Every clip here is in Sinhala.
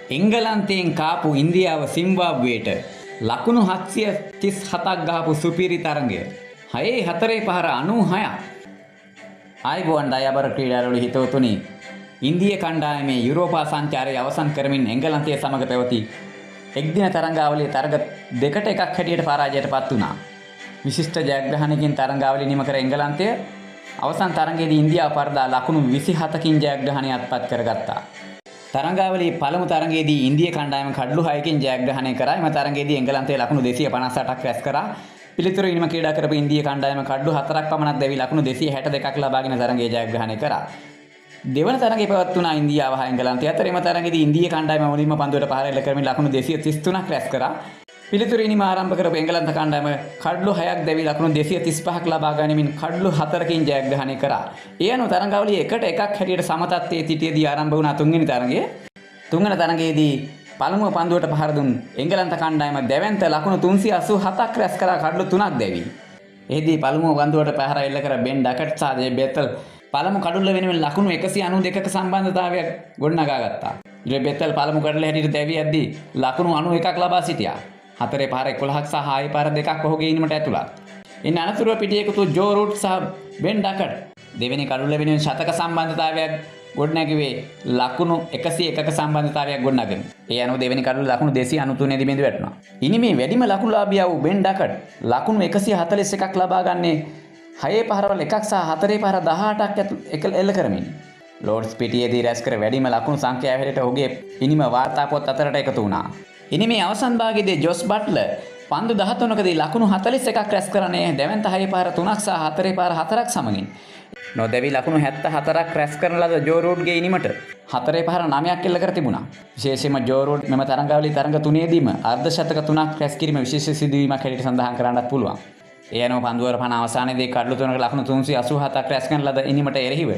එංගලන්තයෙන් කාපු ඉන්දියාව සිම්බාබ්වේට ලකුණු 737ක් ගහපු සුපිරි තරඟය. 6-4 පහර 96ක්. ආයිබෝන් දයාබර ක්‍රීඩාවල හිතවතුනි. ඉන්දිය කණ්ඩායමේ යුරෝපා සංචාරය අවසන් කරමින් එංගලන්තය සමග පැවති එක්දින තරඟාවලියේ තරග දෙකට එකක් හැටියට පරාජයට පත් වුණා. විශිෂ්ට ජයග්‍රහණයකින් තරඟාවලිය නිම කර එංගලන්තය අවසන් තරඟයේදී ඉන්දියාව පරදා ලකුණු 27කින් ජයග්‍රහණය අත්පත් කරගත්තා. තරඟාවලියේ පළමු තරඟයේදී ඉන්දිය කණ්ඩායම කඩලු 6කින් ජයග්‍රහණය කරා. එම තරඟයේදී එංගලන්තය ලකුණු 258ක් රැස් කරා. පිළිතුරු ඉනිම ක්‍රීඩා කරපු ඉන්දිය කණ්ඩායම කඩලු 4ක් පමණක් දැවි ලකුණු 262ක් ලබාගෙන තරඟය ජයග්‍රහණය කරා. දෙවන තරඟයේ පැවැත්වුණා ඉන්දියාව හා එංගලන්තය අතර. එම තරඟයේදී ඉන්දිය කණ්ඩායම මුලින්ම පන්දුවට පහර එල්ල කරමින් ලකුණු 233ක් රැස් කරා. පිළිතුරු ඉනිම ආරම්භ කරපු එංගලන්ත කණ්ඩායම කඩලු 6ක් දැවි ලකුණු 235ක් ලබා ගැනීමෙන් කඩලු 4කින් ජයග්‍රහණය කරා. ඒ අනුව තරඟාවලිය 1-1ක් හැටියට සමතත්වයේ සිටියේදී ආරම්භ වුණා තුන්වෙනි තරඟය. තුන්වන තරඟයේදී පළමුව පන්දුවට පහර දුන් එංගලන්ත කණ්ඩායම දැවැන්ත ලකුණු 387ක් රැස් කරා කඩලු 3ක් දැවි. එෙහිදී පළමුව පන්දුවට පහර එල්ල කර බෙන් ඩකට් සහ ජේ බෙතල් පළමු කඩුල්ල වෙනුවෙන් ලකුණු 192ක සම්බන්ධතාවයක් ගොඩනගා ගත්තා. ජේ බෙතල් පළමු කඩුල්ල හැටියට දැවියද්දී ලකුණු 91ක් ලබා සිටියා. 4 පාර 11ක් සහ 6 පාර 2ක් ඔහුගේ ඉනිමට ඇතුළත්. ඉන් අනතුරුව පිටියකුතු ජෝ රූට් සහ බෙන් ඩකට් දෙවෙනි කඩුල්ල වෙනුවෙන් ශතක සම්බන්ධතාවයක් ගොඩනැගුවේ ලකුණු 101ක සම්බන්ධතාවයක් ගොඩනගන. ඒ අනුව දෙවෙනි කඩුල්ල ලකුණු 293 දී බිඳ වැටුණා. ඉනිමේ වැඩිම ලකුණු ලාභියා වූ බෙන් ඩකට් ලකුණු 141ක් ලබා ගන්නේ 6 පහරවල 1ක් සහ 4 පහර 18ක් එල්ල කරමින්. ලෝඩ්ස් පිටියේදී රැස් කර වැඩිම ලකුණු සංඛ්‍යාව හැටියට ඔහුගේ ඉනිම වාර්තා පොත් අතරට එකතු වුණා. ඉනිමේ අවසන් භාගයේදී ජොස් බට්ලර් පන්දු 13කදී ලකුණු 41ක් රැස් කරන්නේ දැවැන්ත 6 පාර 3ක් සහ 4 පාර 4ක් සමගින්. නොදැවි ලකුණු 74ක් රැස් කරන ලද ජෝ රූට්ගේ ඉනිමට 4 පහර 9ක් එල්ල කර තිබුණා. විශේෂයෙන්ම ජෝ රූට් මෙම තරඟාවලියේ තරඟ 3ේදීම අර්ධ ශතක 3ක් රැස් කිරීම විශේෂ සිදුවීමක් හැටියට සඳහන් කරන්නත් පුළුවන්. ඒ අනුව පන්දුවර පන අවසානයේදී කඩලු 3ක ලකුණු 387ක් රැස් කරන ලද ඉනිමට එරෙහිව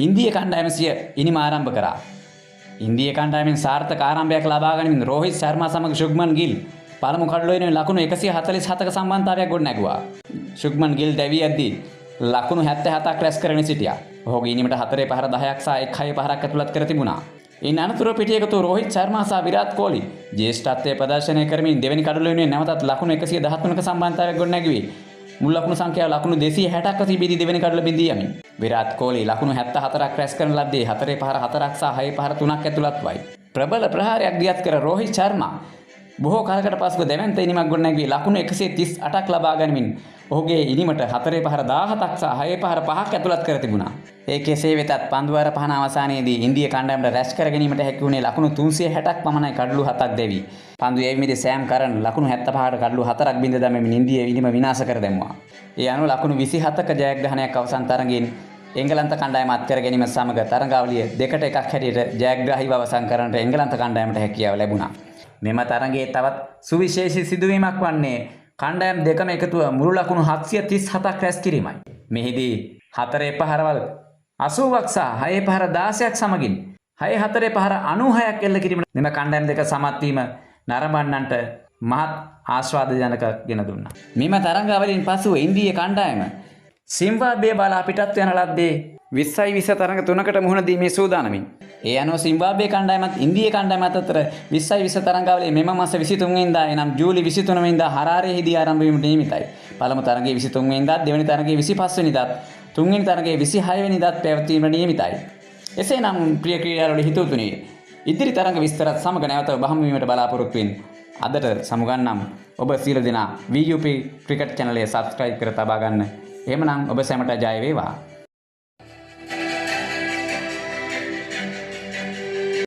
ඉන්දිය කණ්ඩායම සිය ඉනිම ආරම්භ කරා. ඉන්දිය කණ්ඩායමෙන් සාර්ථක ආරම්භයක් ලබා ගැනීමෙන් රෝහිත් ශර්මා සමග ශුභ්මන් ගිල් පළමු කඩලු වෙනුවෙන් ලකුණු 147ක සම්බන්ධතාවයක් ගොඩනැගුවා. ශුභ්මන් ගිල් දැවියද්දී ලකුණු 77ක් රැස් කරගෙන සිටියා. ඔහුගේ ඉනිමට 4 පහර 10ක් සහ 1 පහරක් ඇතුළත් කර තිබුණා. ඉන් අනතුරුව පිටියකතු රෝහිත් ශර්මා සහ විරාට් කොහ්ලි ජ්‍යෙෂ්ඨත්වයේ ප්‍රදර්ශනය කරමින් දෙවෙනි කඩලු වෙනුවෙන් නැවතත් ලකුණු 113ක සම්බන්ධතාවයක් ගොඩනැගුවේ. මුල් ලකුණු සංඛ්‍යාව ලකුණු 260ක් තිබෙදී දෙවෙනි කඩල බිඳී යමින් විරාට් කොහ්ලි ලකුණු 74ක් රැස් කරන ලද්දේ 4 පහර 4ක් සහ 6 පහර 3ක් ඇතුළත් වයි. ප්‍රබල ප්‍රහාරයක් දියත් කර රෝහිත් ශර්මා බොහෝ කාලයකට පසුව දැවැන්ත ඉනිමක් ගොඩනැගුවේ ලකුණු 138ක් ලබා ගැනීමෙන් ඔහුගේ ඉනිමට 4 පහර 17ක් සහ 6 පහර 5ක් ඇතුළත් කර තිබුණා. ඒ කෙසේ වෙතත් පන්දුවර පහන අවසානයේදී ඉන්දිය කණ්ඩායමට රැස් කර ගැනීමට හැකි වුණේ ලකුණු 360ක් පමණයි කඩලු 7ක් දැවි. පන්දු යැවීමේදී සෑම් කරන් ලකුණු 75කට කඩලු 4ක් බිඳ දැමීමෙන් ඉන්දිය ඉනිම විනාශ කර දැමුවා. ඒ අනුව ලකුණු 27ක ජයග්‍රහණයක් අවසන් තරගයෙන් එංගලන්ත කණ්ඩායම අත්කර ගැනීම සමග තරඟාවලිය 2-1ක් හැටියට ජයග්‍රාහීව අවසන් කරන්නට එංගලන්ත කණ්ඩායමට හැකියාව ලැබුණා. මෙම තරගයේ තවත් සුවිශේෂී සිදුවීමක් වන්නේ කණ්ඩායම් දෙකම එකතුව මුළු ලකුණු 737ක් රැස් කිරීමයි. මෙහිදී 4 පහරවල් 80ක් සහ 6 පහර 16ක් සමගින් 6-4 පහර 96ක් එල්ල කිරීම මෙම කණ්ඩායම් දෙක සමත් වීම නරඹන්නන්ට මහත් ආස්වාදජනක ගෙන දුන්නා. මෙම තරඟාවලින් පසුව ඉන්දිය කණ්ඩායම සිම්බාබ්වේ බලා පිටත් යන ලද්දේ 20-20 තරඟ 3කට මුහුණ දීමේ සූදානමින්. ඒ අනුව සිම්බාබ්වේ කණ්ඩායමත් ඉන්දිය කණ්ඩායමත් අතර 20-20 තරඟාවලියේ මෙම මාස 23 වෙනිදා එනම් ජූලි 23 වෙනිදා හරාරේදී ආරම්භ වීමට නියමිතයි. පළමු තරඟයේ 23 වෙනිදා, දෙවැනි තරඟයේ 25 වෙනිදා, තුන්වෙනි තරඟයේ 26 වෙනිදාත් පැවැත්වීමට නියමිතයි. එසේනම් ප්‍රිය ක්‍රීඩාවල හිතවතුනි, ඉදිරි තරඟ විස්තරත් සමග නැවත බහම වීමට බලාපොරොත්තු වෙමින් අදට සමුගන්නම්. ඔබ සියලු දෙනා VUP ක්‍රිකට් channel එක subscribe කර තබා ගන්න. එහෙමනම් ඔබ සැමට ජය වේවා.